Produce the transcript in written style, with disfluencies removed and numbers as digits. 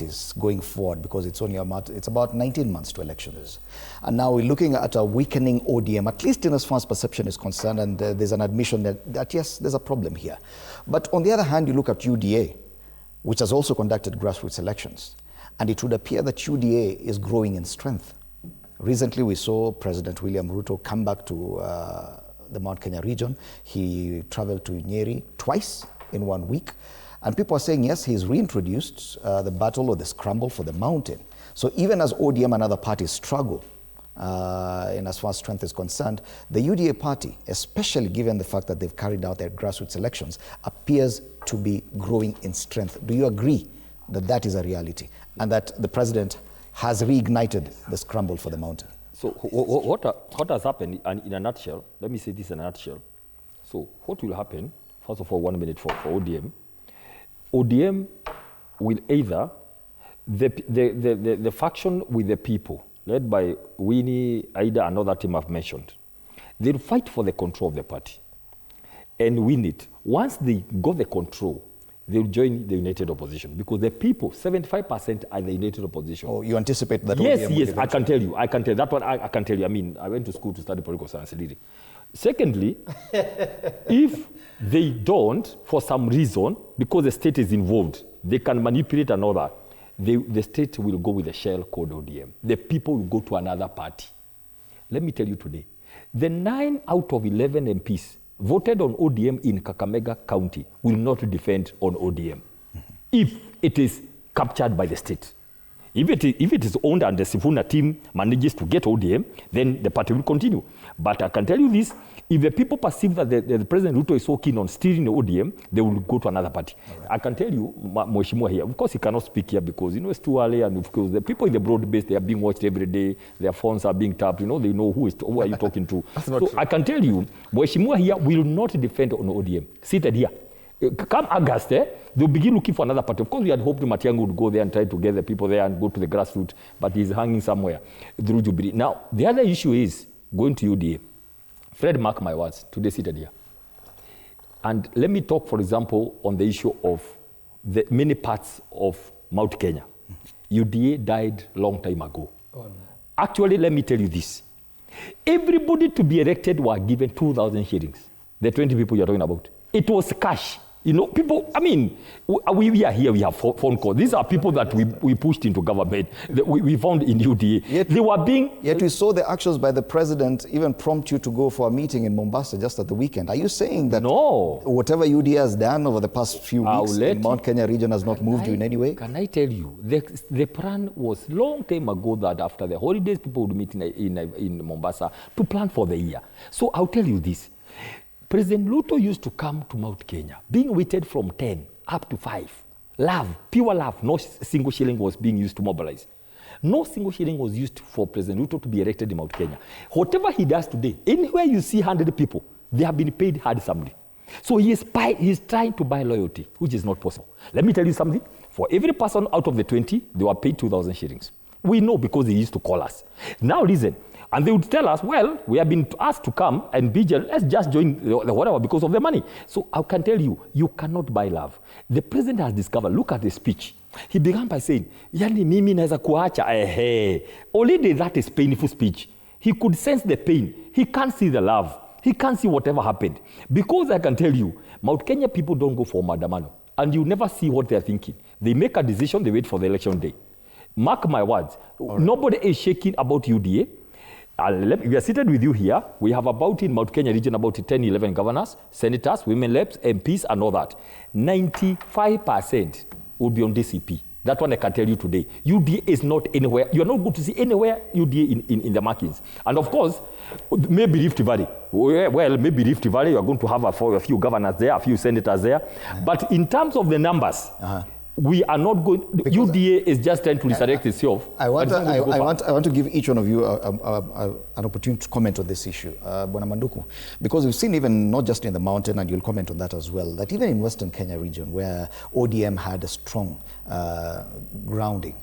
parties going forward, because it's only it's about 19 months to elections. And now we're looking at a weakening ODM, at least in as far as perception is concerned, and there's an admission that yes, there's a problem here. But on the other hand, you look at UDA, which has also conducted grassroots elections, and it would appear that UDA is growing in strength. Recently, we saw President William Ruto come back to the Mount Kenya region. He traveled to Nyeri twice in 1 week. And people are saying, yes, he's reintroduced the battle or the scramble for the mountain. So even as ODM and other parties struggle in as far as strength is concerned, the UDA party, especially given the fact that they've carried out their grassroots elections, appears to be growing in strength. Do you agree that that is a reality and that the president has reignited the scramble for the mountain? So what has happened, and in a nutshell, let me say this in a nutshell. So what will happen, first of all, 1 minute for ODM. ODM will either, the faction with the people, led by Winnie, Aida, and other team I've mentioned, they'll fight for the control of the party and win it. Once they got the control, they'll join the united opposition, because the people, 75% are the united opposition. Oh, you anticipate that? Yes, yes, I can tell you. I can tell that one. I can tell you. I mean, I went to school to study political science. Secondly, if they don't, for some reason, because the state is involved, they can manipulate and all that, the state will go with the shell called ODM. The people will go to another party. Let me tell you today, the 9 out of 11 MPs voted on ODM in Kakamega County will not defend on ODM if it is captured by the state. If it is owned and the Sifuna team manages to get ODM, then the party will continue. But I can tell you this, if the people perceive that the President Ruto is so keen on steering the ODM, they will go to another party. Right. I can tell you, Mheshimiwa here, of course he cannot speak here because, you know, it's too early, and of course the people in the broad base, they are being watched every day, their phones are being tapped, you know, they know who are you talking to. So true. I can tell you, Mheshimiwa here will not defend on ODM, seated here. Come August, they'll begin looking for another party. Of course, we had hoped Matiang'i would go there and try to get the people there and go to the grassroots, but he's hanging somewhere through Jubilee. Now, the other issue is going to UDA. Fred, mark my words, today seated here. And let me talk, for example, on the issue of the many parts of Mount Kenya. UDA died long time ago. Oh, no. Actually, let me tell you this. Everybody to be elected were given 2,000 shillings. The 20 people you're talking about. It was cash. You know, people, I mean, we are here, we have phone calls. These are people that we pushed into government, we found in UDA. Yet we saw the actions by the president even prompt you to go for a meeting in Mombasa just at the weekend. Are you saying that whatever UDA has done over the past few weeks in Mount Kenya region has not moved you in any way? Can I tell you, the plan was long time ago that after the holidays, people would meet in Mombasa to plan for the year. So I'll tell you this. President Ruto used to come to Mount Kenya, being weighted from 10 up to 5. Love, pure love. No single shilling was being used to mobilize. No single shilling was used for President Ruto to be elected in Mount Kenya. Whatever he does today, anywhere you see 100 people, they have been paid handsomely. So he's trying to buy loyalty, which is not possible. Let me tell you something. For every person out of the 20, they were paid 2,000 shillings. We know because he used to call us. Now listen. And they would tell us, well, we have been asked to come and be jail. Let's just join the whatever because of the money. So I can tell you, you cannot buy love. The president has discovered, look at the speech. He began by saying, yani mimi naeza kuacha, Already that is painful speech. He could sense the pain. He can't see the love. He can't see whatever happened. Because I can tell you, Mount Kenya people don't go for Madamano. And you never see what they're thinking. They make a decision, they wait for the election day. Mark my words. Right. Nobody is shaking about UDA. We are seated with you here. We have about in Mount Kenya region about 10, 11 governors, senators, women reps, MPs, and all that. 95% will be on DCP. That one I can tell you today. UDA is not anywhere. You are not going to see anywhere UDA in the markings. And of course, maybe Rift Valley. Well, maybe Rift Valley, you are going to have a few governors there, a few senators there. But in terms of the numbers, we are not going. UDA is just trying to resurrect itself. I want to give each one of you an opportunity to comment on this issue, Bwana Manduku, because we've seen even not just in the mountain, and you'll comment on that as well, that even in Western Kenya region, where ODM had a strong grounding,